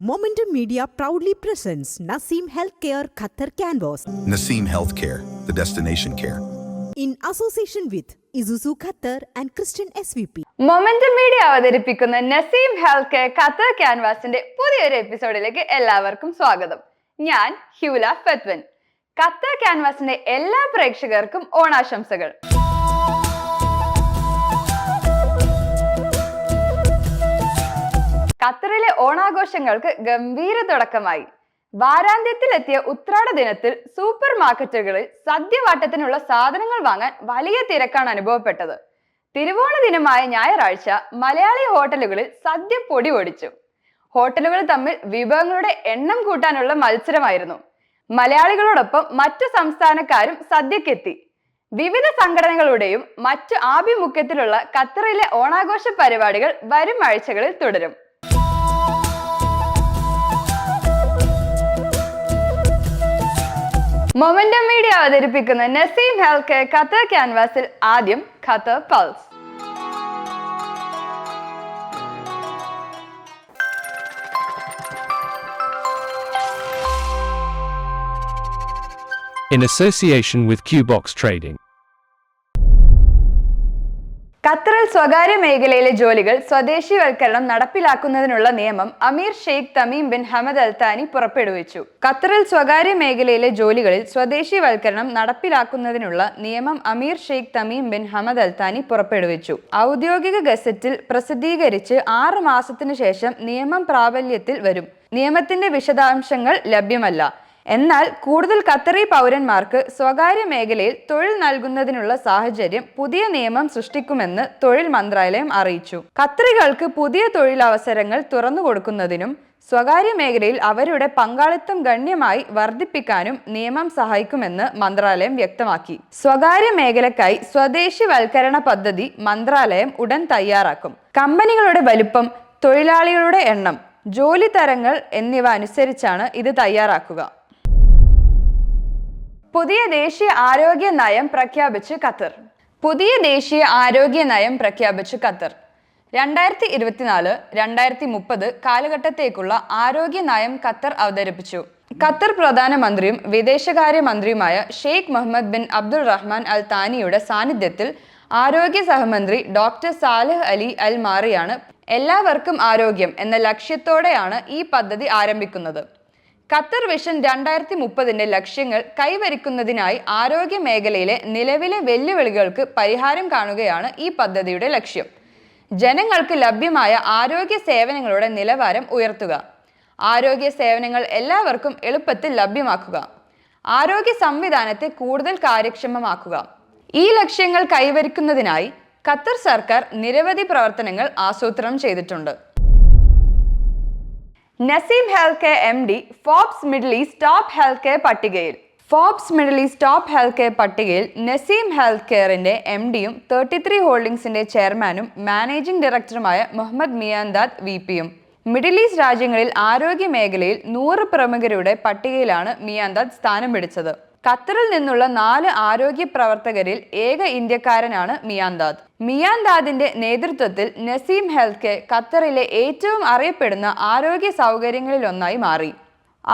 Momentum Media proudly presents Naseem Healthcare Qatar Canvas. Naseem Healthcare, the destination care. In association with Isuzu Qatar and Christian SVP. Momentum media അവതരിപ്പിക്കുന്ന Naseem health care Qatar ക്യാൻവാസിന്റെ പുതിയൊരു എപ്പിസോഡിലേക്ക് എല്ലാവർക്കും സ്വാഗതം. ഞാൻ ഹ്യൂല ഫത്വൻ. Qatar ക്യാൻവാസിന്റെ എല്ലാ പ്രേക്ഷകർക്കും ഓണാശംസകൾ. ഖത്തറിലെ ഓണാഘോഷങ്ങൾക്ക് ഗംഭീര തുടക്കമായി. വാരാന്ത്യത്തിലെത്തിയ ഉത്രാട ദിനത്തിൽ സൂപ്പർ മാർക്കറ്റുകളിൽ സദ്യവാട്ടത്തിനുള്ള സാധനങ്ങൾ വാങ്ങാൻ വലിയ തിരക്കാണ് അനുഭവപ്പെട്ടത്. തിരുവോണ ദിനമായ ഞായറാഴ്ച മലയാളി ഹോട്ടലുകളിൽ സദ്യ പൊടി പൊടിച്ചു. ഹോട്ടലുകൾ തമ്മിൽ വിഭവങ്ങളുടെ എണ്ണം കൂട്ടാനുള്ള മത്സരമായിരുന്നു. മലയാളികളോടൊപ്പം മറ്റു സംസ്ഥാനക്കാരും സദ്യക്കെത്തി. വിവിധ സംഘടനകളുടെയും മറ്റു ആഭിമുഖ്യത്തിലുള്ള ഖത്തറിലെ ഓണാഘോഷ പരിപാടികൾ വരും ആഴ്ചകളിൽ തുടരും. മൊമെന്റം മീഡിയ അവതരിപ്പിക്കുന്ന നസീം ഹെൽത്ത് കെയർ ഖത്തർ ക്യാൻവാസിൽ ആദ്യം Qatar pulse. In association with Qbox Trading. ഖത്തറിൽ സ്വകാര്യ മേഖലയിലെ ജോലികൾ സ്വദേശിവൽക്കരണം നടപ്പിലാക്കുന്നതിനുള്ള നിയമം അമീർ Sheikh Tamim bin Hamad Al താനി പുറപ്പെടുവിച്ചു. ഖത്തറിൽ സ്വകാര്യ മേഖലയിലെ ജോലികളിൽ സ്വദേശിവൽക്കരണം നടപ്പിലാക്കുന്നതിനുള്ള നിയമം അമീർ Sheikh Tamim bin Hamad Al താനി പുറപ്പെടുവിച്ചു. ഔദ്യോഗിക ഗസറ്റിൽ പ്രസിദ്ധീകരിച്ച് 6 മാസത്തിനു ശേഷം നിയമം പ്രാബല്യത്തിൽ വരും. നിയമത്തിന്റെ വിശദാംശങ്ങൾ ലഭ്യമല്ല. എന്നാൽ കൂടുതൽ ഖത്തറി പൗരന്മാർക്ക് സ്വകാര്യ മേഖലയിൽ തൊഴിൽ നൽകുന്നതിനുള്ള സാഹചര്യം പുതിയ നിയമം സൃഷ്ടിക്കുമെന്ന് തൊഴിൽ മന്ത്രാലയം അറിയിച്ചു. ഖത്തറികൾക്ക് പുതിയ തൊഴിലവസരങ്ങൾ തുറന്നു കൊടുക്കുന്നതിനും സ്വകാര്യ മേഖലയിൽ അവരുടെ പങ്കാളിത്തം ഗണ്യമായി വർദ്ധിപ്പിക്കാനും നിയമം സഹായിക്കുമെന്ന് മന്ത്രാലയം വ്യക്തമാക്കി. സ്വകാര്യ മേഖലയ്ക്കായി സ്വദേശിവൽക്കരണ പദ്ധതി മന്ത്രാലയം ഉടൻ തയ്യാറാക്കും. കമ്പനികളുടെ വലുപ്പം, തൊഴിലാളികളുടെ എണ്ണം, ജോലി തരങ്ങൾ എന്നിവ അനുസരിച്ചാണ് ഇത് തയ്യാറാക്കുക. പുതിയ ദേശീയ ആരോഗ്യ നയം പ്രഖ്യാപിച്ച് ഖത്തർ. പുതിയ ദേശീയ ആരോഗ്യ നയം പ്രഖ്യാപിച്ച് ഖത്തർ. 2024-2030 കാലഘട്ടത്തേക്കുള്ള ആരോഗ്യ നയം ഖത്തർ അവതരിപ്പിച്ചു. ഖത്തർ പ്രധാനമന്ത്രിയും വിദേശകാര്യമന്ത്രിയുമായ ഷെയ്ഖ് മുഹമ്മദ് ബിൻ അബ്ദുൾ റഹ്മാൻ അൽ താനിയുടെ സാന്നിധ്യത്തിൽ ആരോഗ്യ സഹമന്ത്രി ഡോക്ടർ സാലിഹ് അലി അൽ മാറിയാണ് എല്ലാവർക്കും ആരോഗ്യം എന്ന ലക്ഷ്യത്തോടെയാണ് ഈ പദ്ധതി ആരംഭിക്കുന്നത്. ഖത്തർ വിഷൻ 2030 ലക്ഷ്യങ്ങൾ കൈവരിക്കുന്നതിനായി ആരോഗ്യ മേഖലയിലെ നിലവിലെ വെല്ലുവിളികൾക്ക് പരിഹാരം കാണുകയാണ് ഈ പദ്ധതിയുടെ ലക്ഷ്യം. ജനങ്ങൾക്ക് ലഭ്യമായ ആരോഗ്യ സേവനങ്ങളുടെ നിലവാരം ഉയർത്തുക, ആരോഗ്യ സേവനങ്ങൾ എല്ലാവർക്കും എളുപ്പത്തിൽ ലഭ്യമാക്കുക, ആരോഗ്യ സംവിധാനത്തെ കൂടുതൽ കാര്യക്ഷമമാക്കുക. ഈ ലക്ഷ്യങ്ങൾ കൈവരിക്കുന്നതിനായി ഖത്തർ സർക്കാർ നിരവധി പ്രവർത്തനങ്ങൾ ആസൂത്രണം ചെയ്തിട്ടുണ്ട്. Naseem health care MD Forbes Middle East top health care പട്ടികയിൽ. Forbes Middle East top health care പട്ടികയിൽ നസീം ഹെൽത്ത് കെയറിന്റെ MDയും 33 ഹോൾഡിംഗ്സിന്റെ ചെയർമാനും മാനേജിംഗ് ഡയറക്ടറുമായ മുഹമ്മദ് മിയാൻദാദ് VPയും. മിഡിൽ ഈസ്റ്റ് രാജ്യങ്ങളിൽ ആരോഗ്യ മേഖലയിൽ 100 പ്രമുഖരുടെ പട്ടികയിലാണ് മിയാൻദാദ് സ്ഥാനം പിടിച്ചത്. ഖത്തറിൽ നിന്നുള്ള 4 ആരോഗ്യ പ്രവർത്തകരിൽ ഏക ഇന്ത്യക്കാരനാണ് മിയാൻദാദ്. മിയാൻദാദിന്റെ നേതൃത്വത്തിൽ നസീം ഹെൽത്ത് കെയർ ഖത്തറിലെ ഏറ്റവും അറിയപ്പെടുന്ന ആരോഗ്യ സൗകര്യങ്ങളിലൊന്നായി മാറി.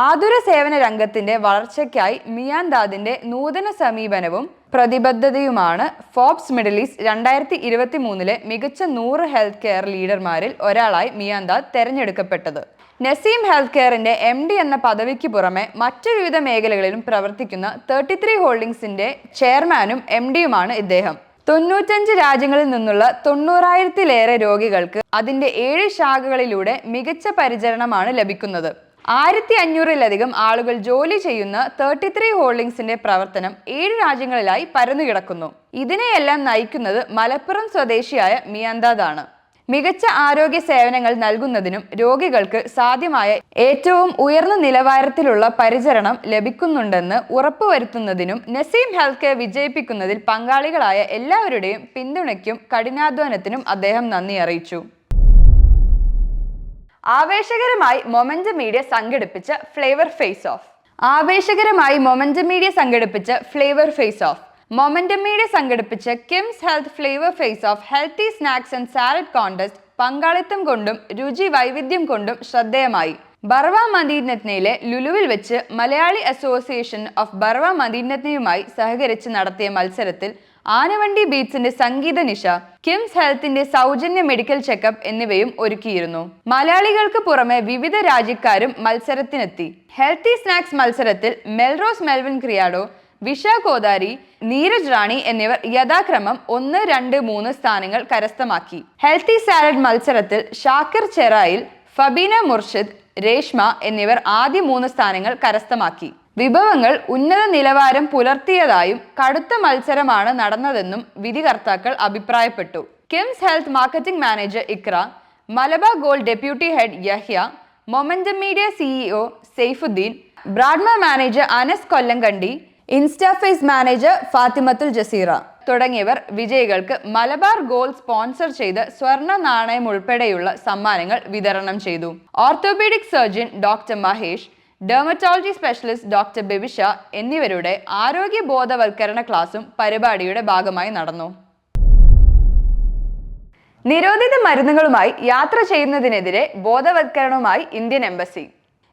ആതുര സേവന രംഗത്തിന്റെ വളർച്ചയ്ക്കായി മിയാൻദാദിന്റെ നൂതന സമീപനവും പ്രതിബദ്ധതയുമാണ് ഫോബ്സ് മിഡിൽ ഈസ്റ്റ് 2023 മികച്ച 100 ഹെൽത്ത് കെയർ ലീഡർമാരിൽ ഒരാളായി മിയാൻദാദ് തെരഞ്ഞെടുക്കപ്പെട്ടത്. നസീം ഹെൽത്ത് കെയറിന്റെ MD എന്ന പദവിക്ക് പുറമെ മറ്റു വിവിധ മേഖലകളിലും പ്രവർത്തിക്കുന്ന 33 ഹോൾഡിംഗ്സിന്റെ ചെയർമാനും MDയുമാണ് ഇദ്ദേഹം. 95 രാജ്യങ്ങളിൽ നിന്നുള്ള 90,000-ലേറെ രോഗികൾക്ക് അതിന്റെ 7 ശാഖകളിലൂടെ മികച്ച പരിചരണമാണ് ലഭിക്കുന്നത്. 1500-ലധികം ആളുകൾ ജോലി ചെയ്യുന്ന 33 ഹോൾഡിംഗ്സിന്റെ പ്രവർത്തനം 7 രാജ്യങ്ങളിലായി പരന്നുകിടക്കുന്നു. ഇതിനെയെല്ലാം നയിക്കുന്നത് മലപ്പുറം സ്വദേശിയായ മിയാൻദാദ് ആണ്. മികച്ച ആരോഗ്യ സേവനങ്ങൾ നൽകുന്നതിനും രോഗികൾക്ക് സാധ്യമായ ഏറ്റവും ഉയർന്ന നിലവാരത്തിലുള്ള പരിചരണം ലഭിക്കുന്നുണ്ടെന്ന് ഉറപ്പുവരുത്തുന്നതിനും നസീം ഹെൽത്ത് കെയർ വിജയിപ്പിക്കുന്നതിൽ പങ്കാളികളായ എല്ലാവരുടെയും പിന്തുണയ്ക്കും കഠിനാധ്വാനത്തിനും അദ്ദേഹം നന്ദി അറിയിച്ചു. ആവേശകരമായി മൊമെന്റം മീഡിയ സംഘടിപ്പിച്ച flavour face off. Momentum media സംഘടിപ്പിച്ച KIMS health flavour face off healthy snacks and salad contest പങ്കാളിത്തം കൊണ്ടും രുചി വൈവിധ്യം കൊണ്ടും ശ്രദ്ധേയമായി. ബർവ മദീനത്തിലെ ലുലുവിൽ വെച്ച് മലയാളി അസോസിയേഷൻ ഓഫ് ബർവ മദീനത്തിനുമായി സഹകരിച്ച് നടത്തിയ മത്സരത്തിൽ ആനവണ്ടി ബീറ്റ്സിന്റെ സംഗീത നിശ, കിംസ് ഹെൽത്തിന്റെ സൗജന്യ മെഡിക്കൽ ചെക്കപ്പ് എന്നിവയും ഒരുക്കിയിരുന്നു. മലയാളികൾക്ക് പുറമെ വിവിധ രാജ്യക്കാരും മത്സരത്തിനെത്തി. ഹെൽത്തി സ്നാക്സ് മത്സരത്തിൽ മെൽറോസ് മെൽവിൻ ക്രിയാഡോ, വിഷ കോദാരി, നീരജ് റാണി എന്നിവർ യഥാക്രമം 1, 2, 3 സ്ഥാനങ്ങൾ കരസ്ഥമാക്കി. ഹെൽത്തി സാലഡ് മത്സരത്തിൽ ഷാക്കിർ ചെറായിൽ, ഫബീന മുർഷിദ്, രേഷ്മ എന്നിവർ ആദ്യ 3 സ്ഥാനങ്ങൾ കരസ്ഥമാക്കി. വിഭവങ്ങൾ ഉന്നത നിലവാരം പുലർത്തിയതായും കടുത്ത മത്സരമാണ് നടന്നതെന്നും വിധികർത്താക്കൾ അഭിപ്രായപ്പെട്ടു. KIMS health marketing manager Ikra, Malabar gold deputy head Yahya, momentum media CEO Saifuddin, ബ്രാഡ്മ manager Anas Kollankandi, Instaface manager Fathimathul Jaseera തുടങ്ങിയവർ വിജയികൾക്ക് മലബാർ ഗോൾഡ് സ്പോൺസർ ചെയ്ത് സ്വർണ്ണ നാണയം ഉൾപ്പെടെയുള്ള സമ്മാനങ്ങൾ വിതരണം ചെയ്തു. Orthopaedic surgeon doctor Mahesh, dermatology specialist doctor Bebisha എന്നിവരുടെ ആരോഗ്യ ബോധവൽക്കരണ ക്ലാസും പരിപാടിയുടെ ഭാഗമായി നടന്നു. നിരോധിത മരുന്നുകളുമായി യാത്ര ചെയ്യുന്നതിനെതിരെ ബോധവൽക്കരണവുമായി ഇന്ത്യൻ എംബസി.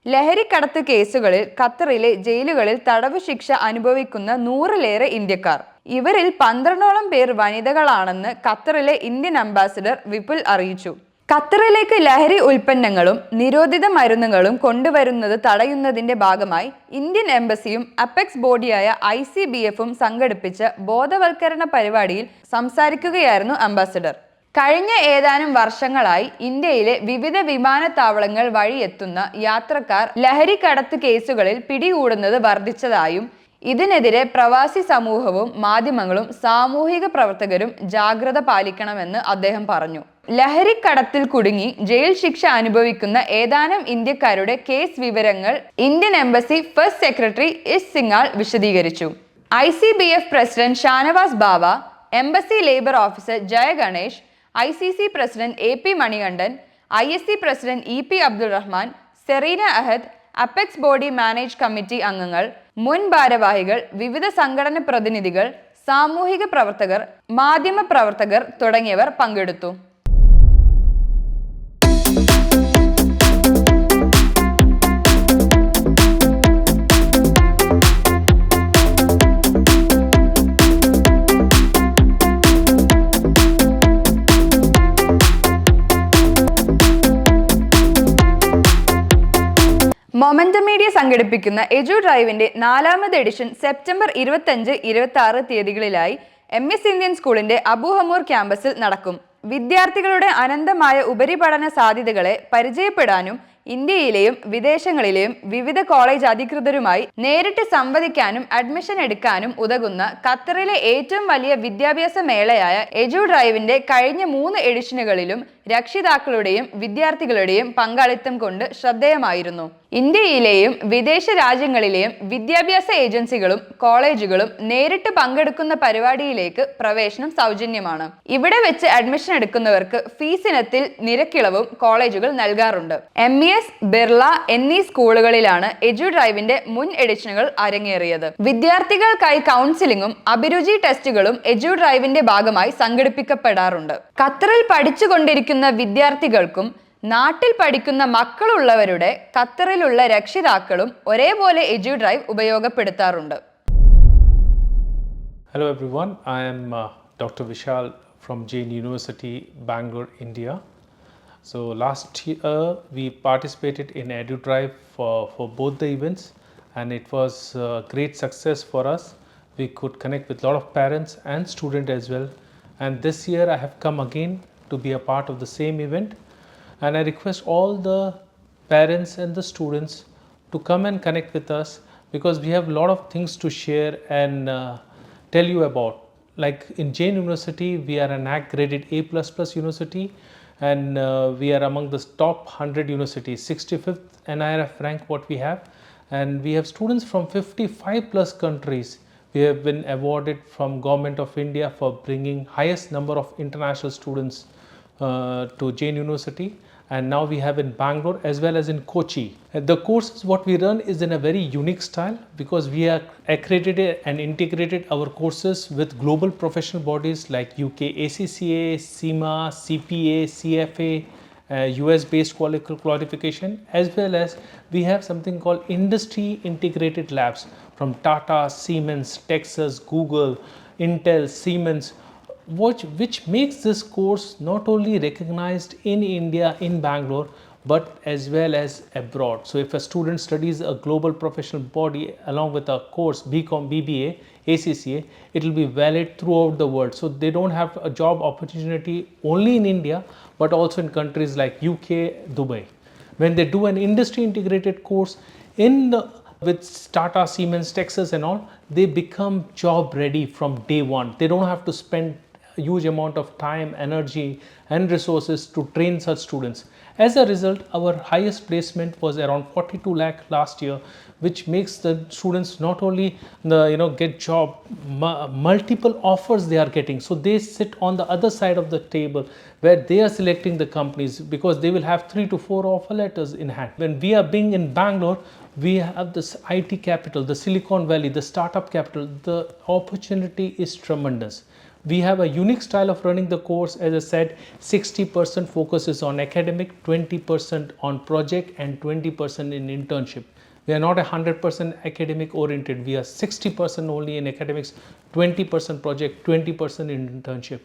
ലഹരിക്കടത്ത് കേസുകളിൽ ഖത്തറിലെ ജയിലുകളിൽ തടവ് ശിക്ഷ അനുഭവിക്കുന്ന 100-ലേറെ ഇന്ത്യക്കാർ. ഇവരിൽ 12ഓളം പേർ വനിതകളാണെന്ന് ഖത്തറിലെ ഇന്ത്യൻ അംബാസിഡർ വിപുൽ അറിയിച്ചു. ഖത്തറിലേക്ക് ലഹരി ഉൽപ്പന്നങ്ങളും നിരോധിത മരുന്നുകളും കൊണ്ടുവരുന്നത് തടയുന്നതിന്റെ ഭാഗമായി ഇന്ത്യൻ എംബസിയും അപെക്സ് ബോഡിയായ ICBF-ഉം സംഘടിപ്പിച്ച ബോധവൽക്കരണ പരിപാടിയിൽ സംസാരിക്കുകയായിരുന്നു അംബാസിഡർ. കഴിഞ്ഞ ഏതാനും വർഷങ്ങളായി ഇന്ത്യയിലെ വിവിധ വിമാനത്താവളങ്ങൾ വഴി എത്തുന്ന യാത്രക്കാർ ലഹരിക്കടത്ത് കേസുകളിൽ പിടികൂടുന്നത് വർദ്ധിച്ചതായും ഇതിനെതിരെ പ്രവാസി സമൂഹവും മാധ്യമങ്ങളും സാമൂഹിക പ്രവർത്തകരും ജാഗ്രത പാലിക്കണമെന്ന് അദ്ദേഹം പറഞ്ഞു. ലഹരിക്കടത്തിൽ കുടുങ്ങി ജയിൽ ശിക്ഷ അനുഭവിക്കുന്ന ഏതാനും ഇന്ത്യക്കാരുടെ കേസ് വിവരങ്ങൾ Indian embassy first secretary Ish Singhal വിശദീകരിച്ചു. ICBF president Shanavas Bava, embassy labour officer Jaya Ganesh, ICC president AP Manikandan, ISC president EP Abdul Rahman, Sereena Ahad, apex body manage committee അംഗങ്ങൾ, മുൻ ഭാരവാഹികൾ, വിവിധ സംഘടന പ്രതിനിധികൾ, സാമൂഹിക പ്രവർത്തകർ, മാധ്യമ പ്രവർത്തകർ തുടങ്ങിയവർ പങ്കെടുത്തു. മൊമെന്റം മീഡിയ സംഘടിപ്പിക്കുന്ന എജു ഡ്രൈവിന്റെ 4ാമത് എഡിഷൻ സെപ്റ്റംബർ 25, 26 തീയതികളിലായി MS ഇന്ത്യൻ സ്കൂളിന്റെ അബുഹമൂർ ക്യാമ്പസിൽ നടക്കും. വിദ്യാർത്ഥികളുടെ അനന്തമായ ഉപരിപഠന സാധ്യതകളെ പരിചയപ്പെടാനും ഇന്ത്യയിലെയും വിദേശങ്ങളിലെയും വിവിധ കോളേജ് അധികൃതരുമായി നേരിട്ട് സംവദിക്കാനും അഡ്മിഷൻ എടുക്കാനും ഉതകുന്ന ഖത്തറിലെ ഏറ്റവും വലിയ വിദ്യാഭ്യാസ മേളയായ എജു ഡ്രൈവിന്റെ കഴിഞ്ഞ 3 എഡിഷനുകളിലും രക്ഷിതാക്കളുടെയും വിദ്യാർത്ഥികളുടെയും പങ്കാളിത്തം കൊണ്ട് ശ്രദ്ധേയമായിരുന്നു. ഇന്ത്യയിലെയും വിദേശ രാജ്യങ്ങളിലെയും വിദ്യാഭ്യാസ ഏജൻസികളും കോളേജുകളും നേരിട്ട് പങ്കെടുക്കുന്ന പരിപാടിയിലേക്ക് പ്രവേശനം സൗജന്യമാണ്. ഇവിടെ വെച്ച് അഡ്മിഷൻ എടുക്കുന്നവർക്ക് ഫീസ് ഇനത്തിൽ നിരക്കിളവും കോളേജുകൾ നൽകാറുണ്ട്. MES, ബിർള എന്നീ സ്കൂളുകളിലാണ് എജു ഡ്രൈവിന്റെ മുൻ എഡിഷനുകൾ അരങ്ങേറിയത്. വിദ്യാർത്ഥികൾക്കായി കൗൺസിലിംഗും അഭിരുചി ടെസ്റ്റുകളും എജു ഡ്രൈവിന്റെ ഭാഗമായി സംഘടിപ്പിക്കപ്പെടാറുണ്ട്. ഖത്തറിൽ പഠിച്ചുകൊണ്ടിരിക്കുന്ന വിദ്യാർത്ഥികൾക്കും നാട്ടിൽ പഠിക്കുന്ന മക്കളുള്ളവരുടെ ഖത്തറിലുള്ള രക്ഷിതാക്കളും ഒരേപോലെ എജു drive ഉപയോഗപ്പെടുത്താറുണ്ട്. Hello everyone, I am Dr. Vishal from Jain University, Bangalore, India. So last year we participated in EduDrive for both the events and it was a great success for us. We could connect with a lot of parents and students as well. And this year I have come again to be a part of the same event. And I request all the parents and the students to come and connect with us because we have a lot of things to share and tell you about. Like in Jain University, we are an NAAC graded A++ university and we are among the top 100 universities, 65th NIRF rank what we have. And we have students from 55+ countries. We have been awarded from Government of India for bringing highest number of international students to Jain University. and now we have in Bangalore as well as in Kochi. The courses what we run is in a very unique style because we are accredited and integrated our courses with global professional bodies like UK ACCA, CIMA, CPA, CFA, US based qualification, as well as we have something called industry integrated labs from Tata, Siemens, Texas, Google, Intel, Siemens, which makes this course not only recognized in India, in Bangalore, but as well as abroad. So if a student studies a global professional body along with a course BCom, BBA, ACCA, it will be valid throughout the world. So they don't have a job opportunity only in India, but also in countries like UK, Dubai. When they do an industry integrated course with Tata, Siemens, Texas and all, they become job ready from day one. They don't have to spend a huge amount of time, energy and resources to train such students. As a result, our highest placement was around 42 lakh last year, which makes the students not only get job, multiple offers they are getting. So they sit on the other side of the table where they are selecting the companies because they will have 3 to 4 offer letters in hand. When we are being in Bangalore, we have this IT capital, the Silicon Valley, the startup capital. The opportunity is tremendous. We have a unique style of running the course. As I said, 60% focuses on academic, 20% on project and 20% in internship. We are not 100% academic oriented. We are 60% only in academics, 20% project, 20% in internship.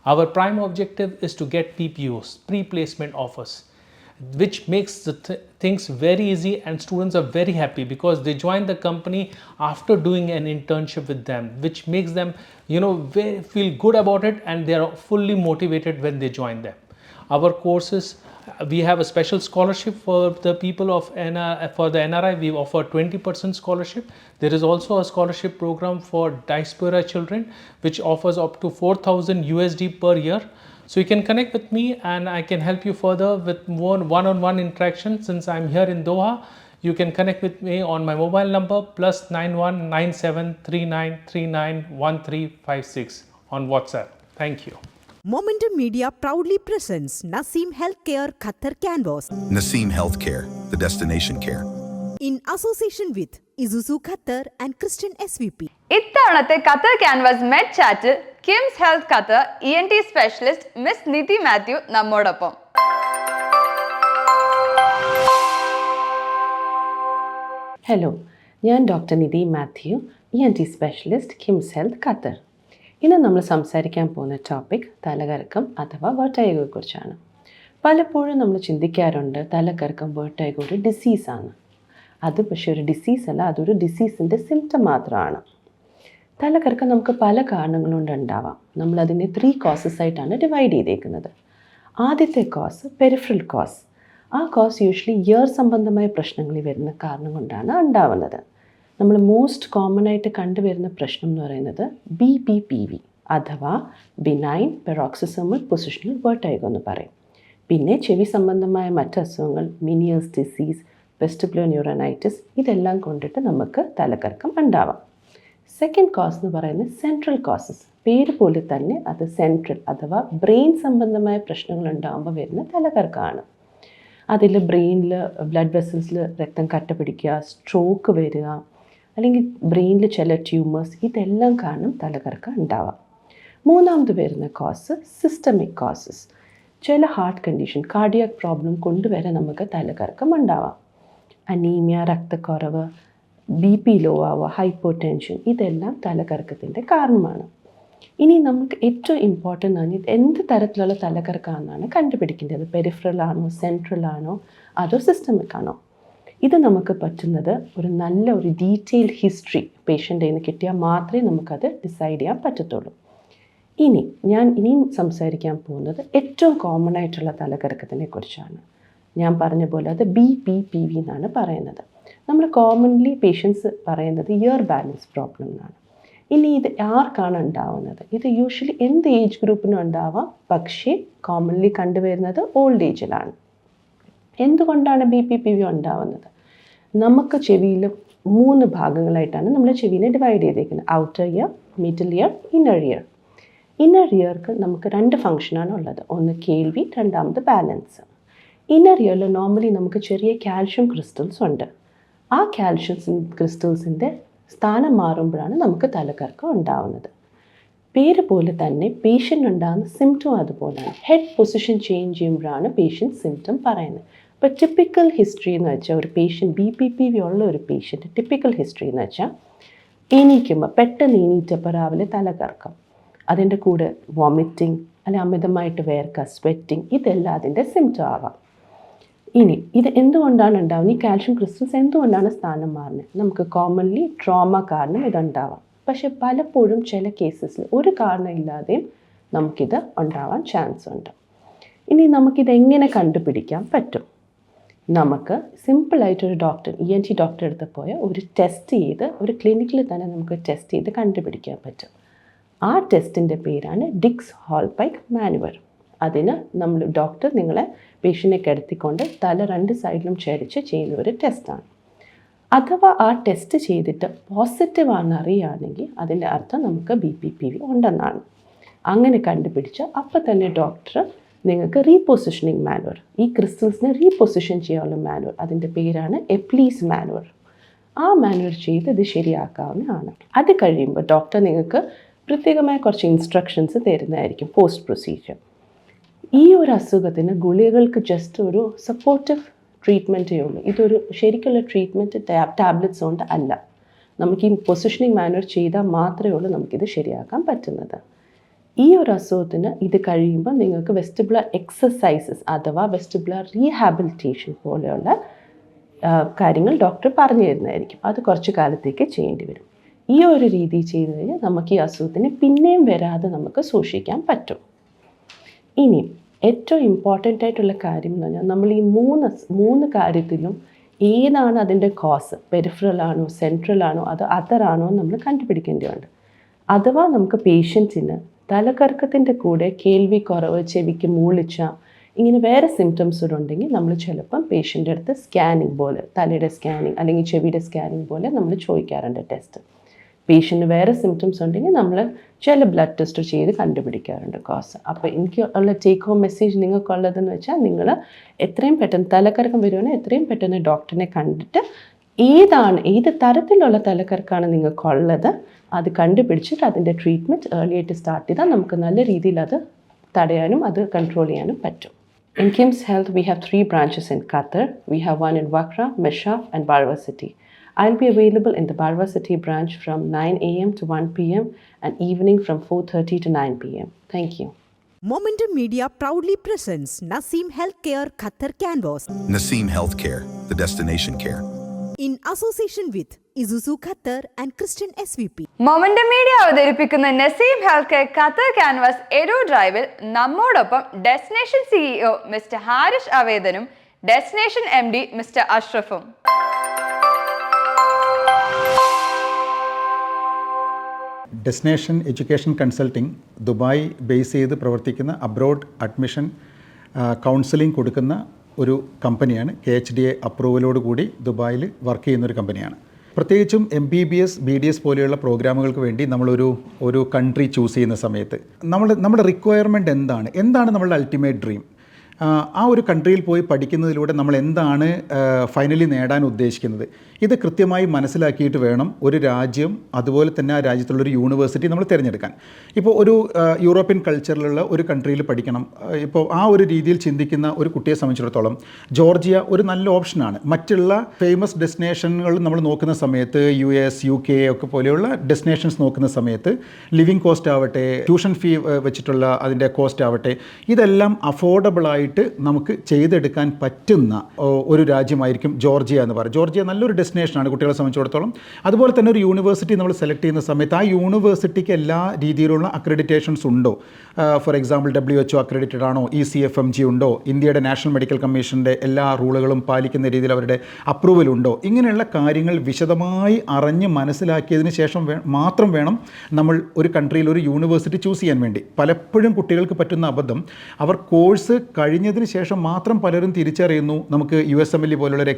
Our prime objective is to get PPOs, pre-placement offers, which makes the things very easy, and students are very happy because they join the company after doing an internship with them, which makes them feel good about it, and they are fully motivated when they join them. Our courses, we have a special scholarship for the people of for the NRI. We offer 20% scholarship. There is also a scholarship program for diaspora children, which offers up to 4,000 USD per year. So you can connect with me and I can help you further with more one-on-one interaction. Since I'm here in Doha, you can connect with me on my mobile number +919739391356 on WhatsApp. Thank you. Momentum Media proudly presents Naseem Healthcare Qatar Canvas Naseem Healthcare, the destination care. in association with Isuzu Qatar and Christian SVP. ഇത്തവണത്തെ Qatar canvas med ചാറ്റിൽ KIMS health Qatar ENT specialist Miss Nidhi Mathew നമ്മോടൊപ്പം. Hello, ഞാൻ doctor Nidhi Mathew, ENT specialist KIMS health Qatar. ഇന്ന് നമ്മൾ സംസാരിക്കാൻ പോകുന്ന topic തലകറക്കം അഥവാ വെർട്ടൈഗോയെക്കുറിച്ചാണ്. പലപ്പോഴും നമ്മൾ ചിന്തിക്കാറുണ്ട് തലകറക്കം വെർട്ടൈഗോ ഒരു ഡിസീസാണ്. അത് പക്ഷേ ഒരു ഡിസീസല്ല, അതൊരു ഡിസീസിൻ്റെ സിംറ്റം മാത്രമാണ്. തലകറക്കം നമുക്ക് പല കാരണങ്ങളുകൊണ്ട് ഉണ്ടാവാം. നമ്മളതിനെ 3 കോസസ് ആയിട്ടാണ് ഡിവൈഡ് ചെയ്തേക്കുന്നത്. ആദ്യത്തെ കോസ് പെരിഫറൽ കോസ്. ആ കോസ് യൂഷ്വലി ഇയർ സംബന്ധമായ പ്രശ്നങ്ങളിൽ വരുന്ന കാരണം കൊണ്ടാണ് ഉണ്ടാവുന്നത്. നമ്മൾ മോസ്റ്റ് കോമൺ ആയിട്ട് കണ്ടുവരുന്ന പ്രശ്നം എന്ന് പറയുന്നത് BPPV അഥവാ ബിനൈൻ പെറോക്സിസമൽ പൊസിഷണൽ വെർട്ടൈഗോ എന്ന് പറയും. പിന്നെ ചെവി സംബന്ധമായ മറ്റ് അസുഖങ്ങൾ, മിനിയേഴ്സ് ഡിസീസ്, വെസ്റ്റിബുലർ ന്യൂറോനൈറ്റിസ്, ഇതെല്ലാം കൊണ്ടിട്ട് നമുക്ക് തലകറക്കം ഉണ്ടാവാം. സെക്കൻഡ് കോസ് എന്ന് പറയുന്നത് സെൻട്രൽ കോസസ്. പേര് പോലെ തന്നെ അത് സെൻട്രൽ അഥവാ ബ്രെയിൻ സംബന്ധമായ പ്രശ്നങ്ങൾ ഉണ്ടാകുമ്പോൾ വരുന്ന തലകറക്കമാണ്. അതിൽ ബ്രെയിനിൽ ബ്ലഡ് വെസൽസിൽ രക്തം കട്ട പിടിക്കുക, സ്ട്രോക്ക് വരിക, അല്ലെങ്കിൽ ബ്രെയിനിൽ ചില ട്യൂമേഴ്സ്, ഇതെല്ലാം കാരണം തലകറക്കം ഉണ്ടാവാം. മൂന്നാമത് വരുന്ന കോസ് സിസ്റ്റമിക് കോസസ്. ചില ഹാർട്ട് കണ്ടീഷൻ, കാർഡിയാക് പ്രോബ്ലം കൊണ്ടുവരെ നമുക്ക് തലകറക്കം ഉണ്ടാവാം. അനീമിയ, രക്തക്കുറവ്, BP ലോ ആവുക, ഹൈപ്പർ ടെൻഷൻ, ഇതെല്ലാം തലകറക്കത്തിൻ്റെ കാരണമാണ്. ഇനി നമുക്ക് ഏറ്റവും ഇമ്പോർട്ടൻ്റ് ആണ് എന്ത് തരത്തിലുള്ള തലകറക്കമാണെന്നാണ് കണ്ടുപിടിക്കേണ്ടത്. പെരിഫറൽ ആണോ, സെൻട്രൽ ആണോ, അതോ സിസ്റ്റമിക് ആണോ? ഇത് നമുക്ക് പറ്റുന്നത് ഒരു നല്ല ഒരു ഡീറ്റെയിൽഡ് ഹിസ്റ്ററി പേഷ്യൻ്റിൽ നിന്ന് കിട്ടിയാൽ മാത്രമേ നമുക്കത് ഡിസൈഡ് ചെയ്യാൻ പറ്റത്തുള്ളൂ. ഞാൻ ഇനിയും സംസാരിക്കാൻ പോകുന്നത് ഏറ്റവും കോമൺ ആയിട്ടുള്ള തലകറക്കത്തിനെ കുറിച്ചാണ്. ഞാൻ പറഞ്ഞ പോലെ അത് BPPV എന്നാണ് പറയുന്നത്. നമ്മൾ കോമൺലി പേഷ്യൻസ് പറയുന്നത് ഇയർ ബാലൻസ് പ്രോബ്ലം എന്നാണ്. ഇനി ഇത് ആർക്കാണ് ഉണ്ടാവുന്നത്? ഇത് യൂഷ്വലി എന്ത് ഏജ് ഗ്രൂപ്പിനും ഉണ്ടാവാം, പക്ഷേ കോമൺലി കണ്ടുവരുന്നത് ഓൾഡ് ഏജിലാണ്. എന്തുകൊണ്ടാണ് BPPV ഉണ്ടാവുന്നത്? നമുക്ക് ചെവിയിൽ 3 ഭാഗങ്ങളായിട്ടാണ് നമ്മൾ ചെവിനെ ഡിവൈഡ് ചെയ്തേക്കുന്നത്. Outer ear, middle ear, inner ear. Inner ഇയർക്ക് നമുക്ക് 2 ഫങ്ഷനാണ് ഉള്ളത്. ഒന്ന് കേൾവി, രണ്ടാമത് ബാലൻസ്. ഇന്നർ ഇയറിൽ നോർമലി നമുക്ക് ചെറിയ കാൽഷ്യം ക്രിസ്റ്റൽസ് ഉണ്ട്. ആ കാൽഷ്യം ക്രിസ്റ്റൽസിൻ്റെ സ്ഥാനം മാറുമ്പോഴാണ് നമുക്ക് തലകറക്കം ഉണ്ടാവുന്നത്. പേര് പോലെ തന്നെ പേഷ്യൻ്റ് ഉണ്ടാകുന്ന സിംറ്റം അതുപോലെയാണ്. ഹെഡ് പൊസിഷൻ ചേഞ്ച് ചെയ്യുമ്പോഴാണ് പേഷ്യൻ്റ് സിംറ്റം പറയുന്നത്. ഇപ്പോൾ ടിപ്പിക്കൽ ഹിസ്റ്ററി എന്ന് വെച്ചാൽ ഒരു പേഷ്യൻ്റ് BPPV ഉള്ള ഒരു പേഷ്യൻ്റ് ടിപ്പിക്കൽ ഹിസ്റ്ററി എന്ന് വെച്ചാൽ എണീക്കുമ്പോൾ പെട്ടെന്ന് എണീറ്റപ്പോൾ രാവിലെ തലകറക്കം, അതിൻ്റെ കൂടെ വോമിറ്റിംഗ് അല്ലെങ്കിൽ അമിതമായിട്ട് വേർക്കുക, സ്വെറ്റിംഗ്, ഇതെല്ലാം അതിൻ്റെ സിംറ്റം ആവാം. ഇനി ഇത് എന്തുകൊണ്ടാണ് ഉണ്ടാവുന്നത്? ഈ കാൽഷ്യം ക്രിസ്റ്റൽസ് എന്തുകൊണ്ടാണ് സ്ഥാനം മാറുന്നത്? നമുക്ക് കോമൺലി ട്രോമ കാരണം ഇതുണ്ടാവാം. പക്ഷെ പലപ്പോഴും ചില കേസസിൽ ഒരു കാരണമില്ലാതെയും നമുക്കിത് ഉണ്ടാവാൻ ചാൻസ് ഉണ്ട്. ഇനി നമുക്കിത് എങ്ങനെ കണ്ടുപിടിക്കാൻ പറ്റും? നമുക്ക് സിമ്പിളായിട്ടൊരു ഡോക്ടർ ENT ഡോക്ടറെ അടുത്ത് പോയ ഒരു ടെസ്റ്റ് ചെയ്ത് ഒരു ക്ലിനിക്കിൽ തന്നെ നമുക്ക് ടെസ്റ്റ് ചെയ്ത് കണ്ടുപിടിക്കാൻ പറ്റും. ആ ടെസ്റ്റിൻ്റെ പേരാണ് ഡിക്സ് ഹോൾപൈക്ക് മാനുവർ. അതിന് നമ്മൾ ഡോക്ടർ നിങ്ങളെ പേഷ്യൻറ്റിനെ കിടത്തിക്കൊണ്ട് തല 2 സൈഡിലും ചരിച്ച് ചെയ്യുന്ന ഒരു ടെസ്റ്റാണ്. അഥവാ ആ ടെസ്റ്റ് ചെയ്തിട്ട് പോസിറ്റീവ് ആണെന്ന് അറിയുകയാണെങ്കിൽ അതിൻ്റെ അർത്ഥം നമുക്ക് BPPV ഉണ്ടെന്നാണ്. അങ്ങനെ കണ്ടുപിടിച്ച് അപ്പോൾ തന്നെ ഡോക്ടർ നിങ്ങൾക്ക് റീപൊസിഷനിങ് മാനുവർ, ഈ ക്രിസ്റ്റൽസിനെ റീപൊസിഷൻ ചെയ്യാനുള്ള മാനുവർ, അതിൻ്റെ പേരാണ് എപ്ലീസ് മാനുവർ, ആ മാനുവർ ചെയ്ത് ഇത് ശരിയാക്കാവുന്നതാണ്. അത് കഴിയുമ്പോൾ ഡോക്ടർ നിങ്ങൾക്ക് പ്രത്യേകമായ കുറച്ച് ഇൻസ്ട്രക്ഷൻസ് തരുന്നതായിരിക്കും പോസ്റ്റ് പ്രൊസീജിയർ. ഈ ഒരു അസുഖത്തിന് ഗുളികകൾക്ക് ജസ്റ്റ് ഒരു സപ്പോർട്ടീവ് ട്രീറ്റ്മെൻറ്റേ ഉള്ളൂ. ഇതൊരു ശരിക്കുള്ള ട്രീറ്റ്മെൻറ്റ് ടാബ്ലറ്റ്സ് കൊണ്ട് അല്ല. നമുക്ക് ഈ പൊസിഷനിങ് മാനുവർ ചെയ്താൽ മാത്രമേ ഉള്ളൂ നമുക്കിത് ശരിയാക്കാൻ പറ്റുന്നത്. ഈ ഒരു അസുഖത്തിന് ഇത് കഴിയുമ്പോൾ നിങ്ങൾക്ക് വെസ്റ്റിബുലർ എക്സസൈസസ് അഥവാ വെസ്റ്റിബുലർ റീഹാബിലിറ്റേഷൻ പോലെയുള്ള കാര്യങ്ങൾ ഡോക്ടർ പറഞ്ഞു തരുന്നതായിരിക്കും. അത് കുറച്ച് കാലത്തേക്ക് ചെയ്യേണ്ടി വരും. ഈ ഒരു രീതി ചെയ്തു കഴിഞ്ഞാൽ നമുക്ക് ഈ അസുഖത്തിന് പിന്നെയും വരാതെ നമുക്ക് സൂക്ഷിക്കാൻ പറ്റും. ഇനി ഏറ്റവും ഇമ്പോർട്ടൻ്റ് ആയിട്ടുള്ള കാര്യം എന്ന് പറഞ്ഞാൽ നമ്മൾ ഈ മൂന്ന് കാര്യത്തിലും ഏതാണ് അതിൻ്റെ കോസ്, പെരിഫറൽ ആണോ സെൻട്രൽ ആണോ അതോ അതർ ആണോ എന്ന് നമ്മൾ കണ്ടുപിടിക്കേണ്ടതുണ്ട്. അഥവാ നമുക്ക് പേഷ്യൻസിന് തലകറക്കത്തിൻ്റെ കൂടെ കേൾവി കുറവ്, ചെവിക്ക് മൂളിച്ച, ഇങ്ങനെ വേറെ സിംറ്റംസ് ഉണ്ടെങ്കിൽ നമ്മൾ ചിലപ്പം പേഷ്യൻ്റെ അടുത്ത് സ്കാനിങ് പോലെ, തലയുടെ സ്കാനിങ് അല്ലെങ്കിൽ ചെവിയുടെ സ്കാനിങ് പോലെ നമ്മൾ ചോദിക്കാറുണ്ട് ടെസ്റ്റ്. പേഷ്യൻ്റ് വേറെ സിംറ്റംസ് ഉണ്ടെങ്കിൽ നമ്മൾ ചില ബ്ലഡ് ടെസ്റ്റ് ചെയ്ത് കണ്ടുപിടിക്കാറുണ്ട് കോസ്. അപ്പോൾ എനിക്ക് ഉള്ള ടേക്ക് ഹോം മെസ്സേജ് നിങ്ങൾക്കുള്ളതെന്ന് വെച്ചാൽ നിങ്ങൾ എത്രയും പെട്ടെന്ന് തലകറക്കം വരുവാണെങ്കിൽ എത്രയും പെട്ടെന്ന് ഡോക്ടറിനെ കണ്ടിട്ട് ഏത് തരത്തിലുള്ള തലകറക്കമാണ് നിങ്ങൾക്കുള്ളത് അത് കണ്ടുപിടിച്ചിട്ട് അതിൻ്റെ ട്രീറ്റ്മെൻറ്റ് ഏർലി ആയിട്ട് സ്റ്റാർട്ട് ചെയ്താൽ നമുക്ക് നല്ല രീതിയിൽ അത് തടയാനും അത് കൺട്രോൾ ചെയ്യാനും പറ്റും. In KIMS Health, we have 3 branches in Qatar. We have one in Wakra, Meshaf and Barwa City. I'll be available in the Barwa City branch from 9 a.m. to 1 p.m. and evening from 4:30 to 9 p.m. Thank you. Momentum Media proudly presents Naseem Healthcare Qatar Canvas Naseem Healthcare, the destination care. in association with Isuzu Qatar and Christian SVP. Momentum media അവതരിപ്പിക്കുന്ന Naseem health care Qatar canvas edu ഡ്രൈവിൽ നമ്മോടൊപ്പം destination CEO Mister Harish അവേദനും destination MD Mister അഷ്റഫും. Destination education consulting Dubai base ചെയ്ത് പ്രവർത്തിക്കുന്ന abroad admission counselling കൊടുക്കുന്ന ഒരു കമ്പനിയാണ്. KHDA അപ്രൂവലോട് കൂടി ദുബായിൽ വർക്ക് ചെയ്യുന്നൊരു കമ്പനിയാണ്. പ്രത്യേകിച്ചും MBBS BDS പോലെയുള്ള പ്രോഗ്രാമുകൾക്ക് വേണ്ടി നമ്മളൊരു കൺട്രി ചൂസ് ചെയ്യുന്ന സമയത്ത് നമ്മുടെ റിക്വയർമെൻറ്റ് എന്താണ് നമ്മളുടെ അൾട്ടിമേറ്റ് ഡ്രീം, ആ ഒരു കൺട്രിയിൽ പോയി പഠിക്കുന്നതിലൂടെ നമ്മൾ എന്താണ് ഫൈനലി നേടാൻ ഉദ്ദേശിക്കുന്നത്, ഇത് കൃത്യമായി മനസ്സിലാക്കിയിട്ട് വേണം ഒരു രാജ്യം അതുപോലെ തന്നെ ആ രാജ്യത്തുള്ളൊരു യൂണിവേഴ്സിറ്റി നമ്മൾ തിരഞ്ഞെടുക്കാൻ. ഇപ്പോൾ ഒരു യൂറോപ്യൻ കൾച്ചറിലുള്ള ഒരു കൺട്രിയിൽ പഠിക്കണം, ഇപ്പോൾ ആ ഒരു രീതിയിൽ ചിന്തിക്കുന്ന ഒരു കുട്ടിയെ സംബന്ധിച്ചിടത്തോളം ജോർജിയ ഒരു നല്ല ഓപ്ഷനാണ്. മറ്റുള്ള ഫേമസ് ഡെസ്റ്റിനേഷനുകൾ നമ്മൾ നോക്കുന്ന സമയത്ത് US UK ഒക്കെ പോലെയുള്ള ഡെസ്റ്റിനേഷൻസ് നോക്കുന്ന സമയത്ത് ലിവിങ് കോസ്റ്റ് ആവട്ടെ, ട്യൂഷൻ ഫീ വെച്ചിട്ടുള്ള അതിൻ്റെ കോസ്റ്റ് ആവട്ടെ, ഇതെല്ലാം അഫോർഡബിളായിട്ട് നമുക്ക് ചെയ്തെടുക്കാൻ പറ്റുന്ന ഒരു രാജ്യമായിരിക്കും ജോർജിയ എന്ന് പറയുന്നത്. ജോർജിയ നല്ലൊരു ഡെസ്റ്റിനേഷനാണ് കുട്ടികളെ സംബന്ധിച്ചിടത്തോളം. അതുപോലെ തന്നെ ഒരു യൂണിവേഴ്സിറ്റി നമ്മൾ സെലക്ട് ചെയ്യുന്ന സമയത്ത് ആ യൂണിവേഴ്സിറ്റിക്ക് എല്ലാ രീതിയിലുള്ള അക്രഡിറ്റേഷൻസ് ഉണ്ടോ, ഫോർ എക്സാമ്പിൾ WHO അക്രഡിറ്റഡ് ആണോ, ECFMG ഉണ്ടോ, ഇന്ത്യയുടെ നാഷണൽ മെഡിക്കൽ കമ്മീഷൻ്റെ എല്ലാ റൂളുകളും പാലിക്കുന്ന രീതിയിൽ അവരുടെ അപ്രൂവൽ ഉണ്ടോ, ഇങ്ങനെയുള്ള കാര്യങ്ങൾ വിശദമായി അറിഞ്ഞ് മനസ്സിലാക്കിയതിന് ശേഷം മാത്രം വേണം നമ്മൾ ഒരു കൺട്രിയിൽ ഒരു യൂണിവേഴ്സിറ്റി ചൂസ് ചെയ്യാൻ വേണ്ടി. പലപ്പോഴും കുട്ടികൾക്ക് പറ്റുന്ന അബദ്ധം, അവർ കോഴ്സ് കഴിഞ്ഞതിന് ശേഷം മാത്രം പലരും തിരിച്ചറിയുന്നു നമുക്ക് USMLE പോലുള്ള ഒരു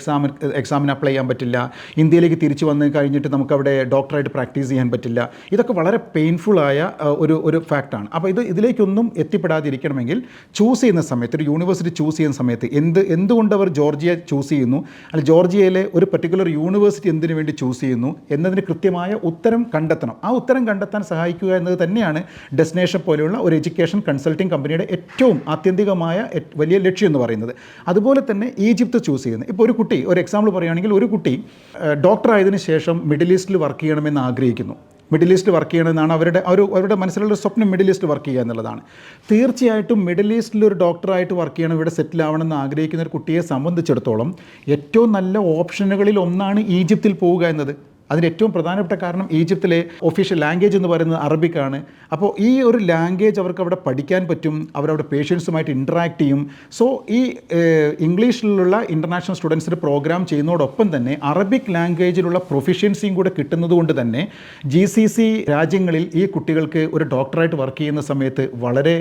എക്സാമിന് അപ്ലൈ ചെയ്യാൻ പറ്റില്ല, ഇന്ത്യയിലേക്ക് തിരിച്ചു വന്ന് കഴിഞ്ഞിട്ട് നമുക്കവിടെ ഡോക്ടറായിട്ട് പ്രാക്ടീസ് ചെയ്യാൻ പറ്റില്ല. ഇതൊക്കെ വളരെ പെയിൻഫുള്ളായ ഒരു ഫാക്റ്റാണ്. അപ്പോൾ ഇതിലേക്കൊന്നും എത്തിപ്പെടാതിരിക്കണമെങ്കിൽ ചൂസ് ചെയ്യുന്ന സമയത്ത്, ഒരു യൂണിവേഴ്സിറ്റി ചൂസ് ചെയ്യുന്ന സമയത്ത് എന്തുകൊണ്ട് അവർ ജോർജിയ ചൂസ് ചെയ്യുന്നു, അല്ലെങ്കിൽ ജോർജിയയിലെ ഒരു പെർട്ടിക്കുലർ യൂണിവേഴ്സിറ്റി എന്തിനു വേണ്ടി ചൂസ് ചെയ്യുന്നു എന്നതിന് കൃത്യമായ ഉത്തരം കണ്ടെത്തണം. ആ ഉത്തരം കണ്ടെത്താൻ സഹായിക്കുക എന്നത് തന്നെയാണ് ഡെസ്റ്റിനേഷൻ പോലെയുള്ള ഒരു എഡ്യൂക്കേഷൻ കൺസൾട്ടിംഗ് കമ്പനിയുടെ ഏറ്റവും ആത്യന്തികമായ വലിയ ലക്ഷ്യം എന്ന് പറയുന്നത്. അതുപോലെ തന്നെ ഈജിപ്ത് ചൂസ് ചെയ്യുന്നത്. ഇപ്പോൾ ഒരു കുട്ടി, ഒരു എക്സാമ്പിൾ പറയുകയാണെങ്കിൽ, ഒരു കുട്ടി ഡോക്ടർ ആയതിനു ശേഷം മിഡിൽ ഈസ്റ്റിൽ വർക്ക് ചെയ്യണമെന്ന് ആഗ്രഹിക്കുന്നു. മിഡിൽ ഈസ്റ്റ് വർക്ക് ചെയ്യണമെന്നാണ് അവരുടെ മനസ്സിലുള്ള സ്വപ്നം. മിഡിൽ ഈസ്റ്റ് വർക്ക് ചെയ്യുക എന്നുള്ളതാണ്. തീർച്ചയായിട്ടും മിഡിൽ ഈസ്റ്റിൽ ഒരു ഡോക്ടറായിട്ട് വർക്ക് ചെയ്യണം, ഇവിടെ സെറ്റിൽ ആവണമെന്ന് ആഗ്രഹിക്കുന്ന ഒരു കുട്ടിയെ സംബന്ധിച്ചിടത്തോളം ഏറ്റവും നല്ല ഓപ്ഷനുകളിൽ ഒന്നാണ് ഈജിപ്തിൽ പോവുക എന്നത്. അതിന് ഏറ്റവും പ്രധാനപ്പെട്ട കാരണം ഈജിപ്തിലെ ഒഫീഷ്യൽ ലാംഗ്വേജ് എന്ന് പറയുന്നത് അറബിക്കാണ്. അപ്പോൾ ഈ ഒരു ലാംഗ്വേജ് അവർക്ക് അവിടെ പഠിക്കാൻ പറ്റും, അവരവിടെ പേഷ്യൻസുമായിട്ട് ഇൻറ്ററാക്ട് ചെയ്യും. സോ ഈ ഇംഗ്ലീഷിലുള്ള ഇൻ്റർനാഷണൽ സ്റ്റുഡൻസിന് പ്രോഗ്രാം ചെയ്യുന്നതോടൊപ്പം തന്നെ അറബിക് ലാംഗ്വേജിലുള്ള പ്രൊഫിഷ്യൻസിയും കൂടെ കിട്ടുന്നത് കൊണ്ട് തന്നെ GCC രാജ്യങ്ങളിൽ ഈ കുട്ടികൾക്ക് ഒരു ഡോക്ടറായിട്ട് വർക്ക് ചെയ്യുന്ന സമയത്ത് വളരെ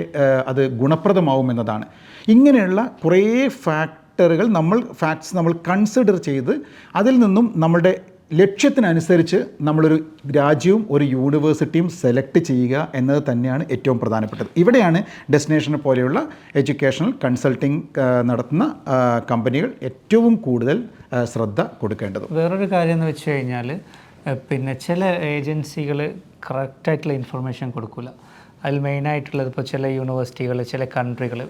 അത് ഗുണപ്രദമാവുമെന്നതാണ്. ഇങ്ങനെയുള്ള കുറേ ഫാക്ടറുകൾ നമ്മൾ കൺസിഡർ ചെയ്ത് അതിൽ നിന്നും നമ്മളുടെ ലക്ഷ്യത്തിനനുസരിച്ച് നമ്മളൊരു രാജ്യവും ഒരു യൂണിവേഴ്സിറ്റിയും സെലക്ട് ചെയ്യുക എന്നത് തന്നെയാണ് ഏറ്റവും പ്രധാനപ്പെട്ടത്. ഇവിടെയാണ് ഡെസ്റ്റിനേഷനെ പോലെയുള്ള എഡ്യൂക്കേഷണൽ കൺസൾട്ടിംഗ് നടത്തുന്ന കമ്പനികൾ ഏറ്റവും കൂടുതൽ ശ്രദ്ധ കൊടുക്കേണ്ടത്. വേറൊരു കാര്യം എന്ന് വെച്ച് കഴിഞ്ഞാൽ, പിന്നെ ചില ഏജൻസികൾ കറക്റ്റായിട്ടുള്ള ഇൻഫർമേഷൻ കൊടുക്കില്ല. അതിൽ മെയിനായിട്ടുള്ളത് ഇപ്പോൾ ചില യൂണിവേഴ്സിറ്റികൾ, ചില കൺട്രികൾ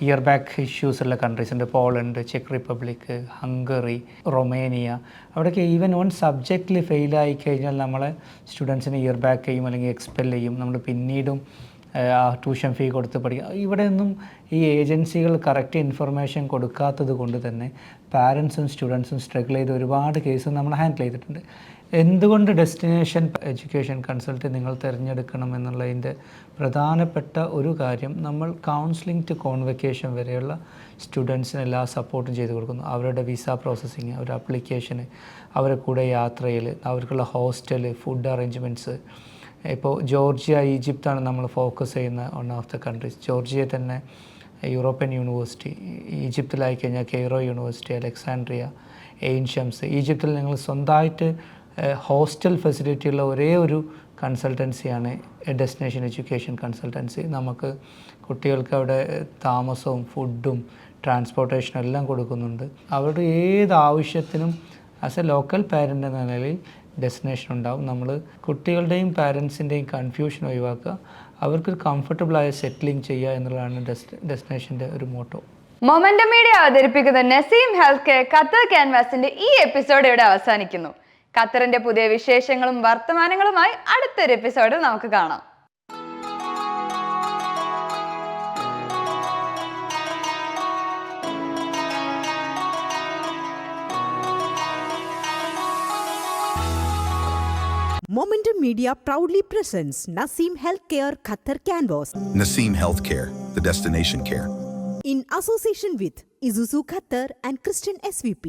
ഇയർ ബാക്ക് ഇഷ്യൂസ് ഉള്ള കൺട്രീസ് ഉണ്ട്. Poland, check republic, Hungary, Romania. അവിടെയൊക്കെ ഈവൻ വൺ സബ്ജക്റ്റിൽ ഫെയിലായി കഴിഞ്ഞാൽ നമ്മളെ സ്റ്റുഡൻസിനെ ഇയർ ബാക്ക് ചെയ്യും, അല്ലെങ്കിൽ എക്സ്പെൽ ചെയ്യും. നമ്മൾ പിന്നീടും ആ ട്യൂഷൻ ഫീ കൊടുത്ത് പഠിക്കുക. ഇവിടെയൊന്നും ഈ ഏജൻസികൾ കറക്റ്റ് ഇൻഫർമേഷൻ കൊടുക്കാത്തത് കൊണ്ട് തന്നെ പാരൻസും സ്റ്റുഡൻസും സ്ട്രഗിൾ ചെയ്ത് ഒരുപാട് കേസ് നമ്മൾ ഹാൻഡിൽ ചെയ്തിട്ടുണ്ട്. എന്തുകൊണ്ട് ഡെസ്റ്റിനേഷൻ എഡ്യൂക്കേഷൻ കൺസൾട്ട് നിങ്ങൾ തിരഞ്ഞെടുക്കണം എന്നുള്ളതിൻ്റെ പ്രധാനപ്പെട്ട ഒരു കാര്യം, നമ്മൾ കൗൺസിലിംഗ് ടു കോൺവെക്കേഷൻ വരെയുള്ള സ്റ്റുഡൻസിന് എല്ലാ സപ്പോർട്ടും ചെയ്ത് കൊടുക്കുന്നു. അവരുടെ വിസ പ്രോസസ്സിങ്, അവരുടെ അപ്ലിക്കേഷന്, അവരുടെ കൂടെ യാത്രയിൽ, അവർക്കുള്ള ഹോസ്റ്റൽ, ഫുഡ് അറേഞ്ച്മെൻറ്റ്സ്. ഇപ്പോൾ ജോർജിയ, ഈജിപ്താണ് നമ്മൾ ഫോക്കസ് ചെയ്യുന്ന one of the countries. Georgia തന്നെ യൂറോപ്യൻ യൂണിവേഴ്സിറ്റി, ഈജിപ്തിലായി കഴിഞ്ഞാൽ കെയ്റോ യൂണിവേഴ്സിറ്റി, അലക്സാൻഡ്രിയ, എയിൻ ഷംസ്. ഈജിപ്തിൽ നിങ്ങൾ സ്വന്തമായിട്ട് ഹോസ്റ്റൽ ഫെസിലിറ്റി ഉള്ള ഒരേ ഒരു കൺസൾട്ടൻസിയാണ് ഡെസ്റ്റിനേഷൻ എഡ്യൂക്കേഷൻ കൺസൾട്ടൻസി. നമുക്ക് കുട്ടികൾക്ക് അവിടെ താമസവും ഫുഡും ട്രാൻസ്പോർട്ടേഷനും എല്ലാം കൊടുക്കുന്നുണ്ട്. അവരുടെ ഏത് ആവശ്യത്തിനും ആസ് എ ലോക്കൽ പാരൻ്റ് എന്ന നിലയിൽ ഡെസ്റ്റിനേഷൻ ഉണ്ടാവും. നമ്മൾ കുട്ടികളുടെയും പാരൻസിൻ്റെയും കൺഫ്യൂഷൻ ഒഴിവാക്കുക, അവർക്ക് കംഫർട്ടബിളായ സെറ്റിലിംഗ് ചെയ്യുക എന്നുള്ളതാണ് ഡെസ്റ്റിനേഷൻ്റെ ഒരു മോട്ടോ. മൊമെന്റം മീഡിയ അവതരിപ്പിക്കുന്ന നസീം ഹെൽത്ത് കെയർ ഖത്തർ ക്യാൻവാസിന്റെ ഈ എപ്പിസോഡ് ഇവിടെ അവസാനിക്കുന്നു. ഖത്തറിന്റെ പുതിയ വിശേഷങ്ങളും വർത്തമാനങ്ങളുമായി അടുത്തൊരു എപ്പിസോഡിൽ നമുക്ക് കാണാം. Momentum Media proudly presents Naseem Healthcare Qatar Canvas Naseem Healthcare, the destination care. in association with Isuzu Qatar and Christian SVP.